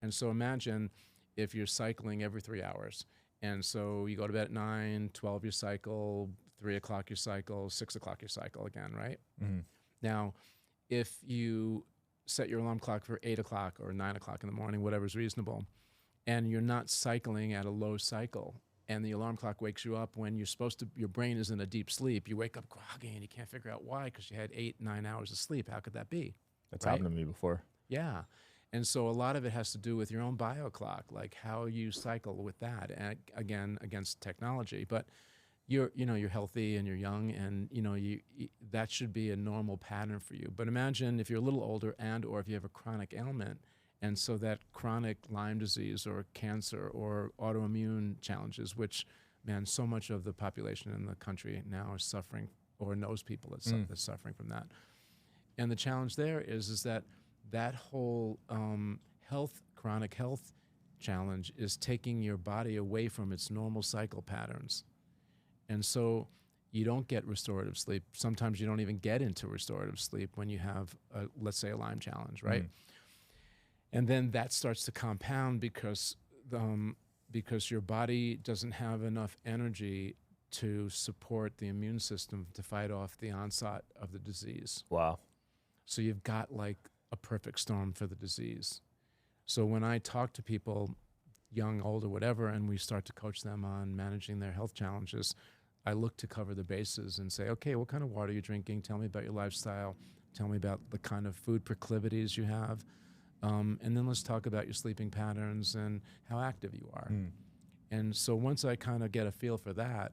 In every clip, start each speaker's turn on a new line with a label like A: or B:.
A: And so imagine if you're cycling every 3 hours. And so you go to bed at 9, 12 you cycle, 3 o'clock you cycle, 6 o'clock you cycle again, right?
B: Mm-hmm.
A: Now, if you set your alarm clock for 8 o'clock or 9 o'clock in the morning, whatever's reasonable, and you're not cycling at a low cycle, and the alarm clock wakes you up when you're supposed to, your brain is in a deep sleep, you wake up groggy and you can't figure out why because you had 8, 9 hours of sleep. How could that be?
B: That's
A: Right?
B: happened to me before.
A: Yeah. And so a lot of it has to do with your own bio clock, like how you cycle with that, and again, against technology. But you're healthy and you're young, and that should be a normal pattern for you. But imagine if you're a little older and or if you have a chronic ailment, and so that chronic Lyme disease or cancer or autoimmune challenges, which, man, so much of the population in the country now is suffering or knows people that's suffering from that. And the challenge there is that whole chronic health challenge is taking your body away from its normal cycle patterns. And so you don't get restorative sleep. Sometimes you don't even get into restorative sleep when you have, let's say, a Lyme challenge, right? And then that starts to compound because your body doesn't have enough energy to support the immune system to fight off the onset of the disease.
B: Wow.
A: So you've got like a perfect storm for the disease. So when I talk to people, young, old, or whatever, and we start to coach them on managing their health challenges, I look to cover the bases and say, okay, what kind of water are you drinking? Tell me about your lifestyle. Tell me about the kind of food proclivities you have. And then let's talk about your sleeping patterns and how active you are. And so once I kind of get a feel for that,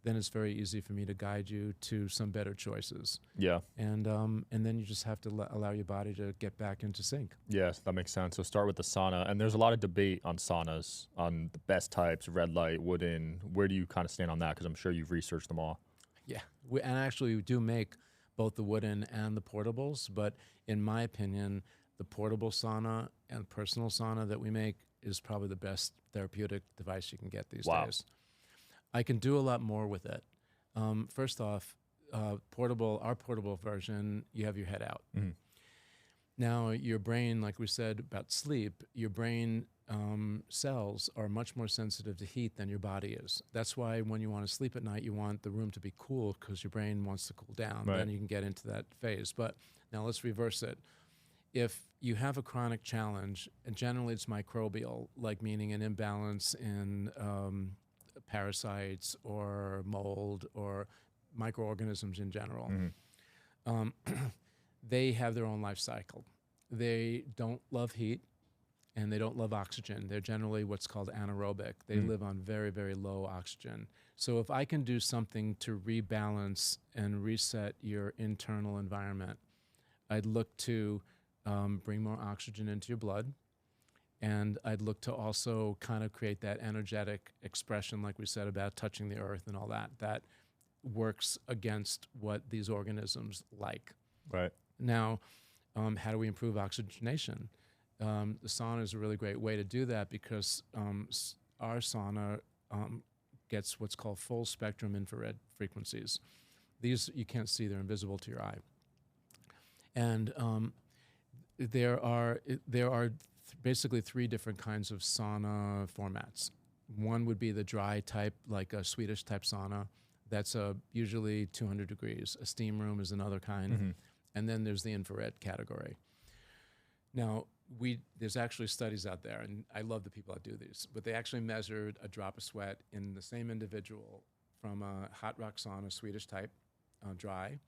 A: then it's very easy for me to guide you to some better choices.
B: Yeah.
A: And then you just have to allow your body to get back into sync.
B: Yes, that makes sense. So start with the sauna. And there's a lot of debate on saunas, on the best types, red light, wooden. Where do you kind of stand on that? Because I'm sure you've researched them all.
A: Yeah. And actually, we do make both the wooden and the portables. But in my opinion, the portable sauna and personal sauna that we make is probably the best therapeutic device you can get these days. I can do a lot more with it. First off, our portable version, you have your head out. Now, your brain, like we said about sleep, your brain cells are much more sensitive to heat than your body is. That's why when you want to sleep at night, you want the room to be cool because your brain wants to cool down.
B: Right.
A: Then you can get into that phase. But now let's reverse it. If you have a chronic challenge, and generally it's microbial, like meaning an imbalance in parasites or mold or microorganisms in general, they have their own life cycle. They don't love heat and they don't love oxygen. They're generally what's called anaerobic. They live on very, very low oxygen. So if I can do something to rebalance and reset your internal environment, I'd look to bring more oxygen into your blood. And I'd look to also kind of create that energetic expression, like we said, about touching the earth and all that, that works against what these organisms like.
B: Right.
A: Now, how do we improve oxygenation? The sauna is a really great way to do that because our sauna gets what's called full spectrum infrared frequencies. These you can't see, they're invisible to your eye. And there are basically 3 different kinds of sauna formats. One would be the dry type, like a Swedish type sauna. That's usually 200 degrees. A steam room is another kind. And then there's the infrared category. Now, there's actually studies out there, and I love the people that do these, but they actually measured a drop of sweat in the same individual from a hot rock sauna, Swedish type, dry,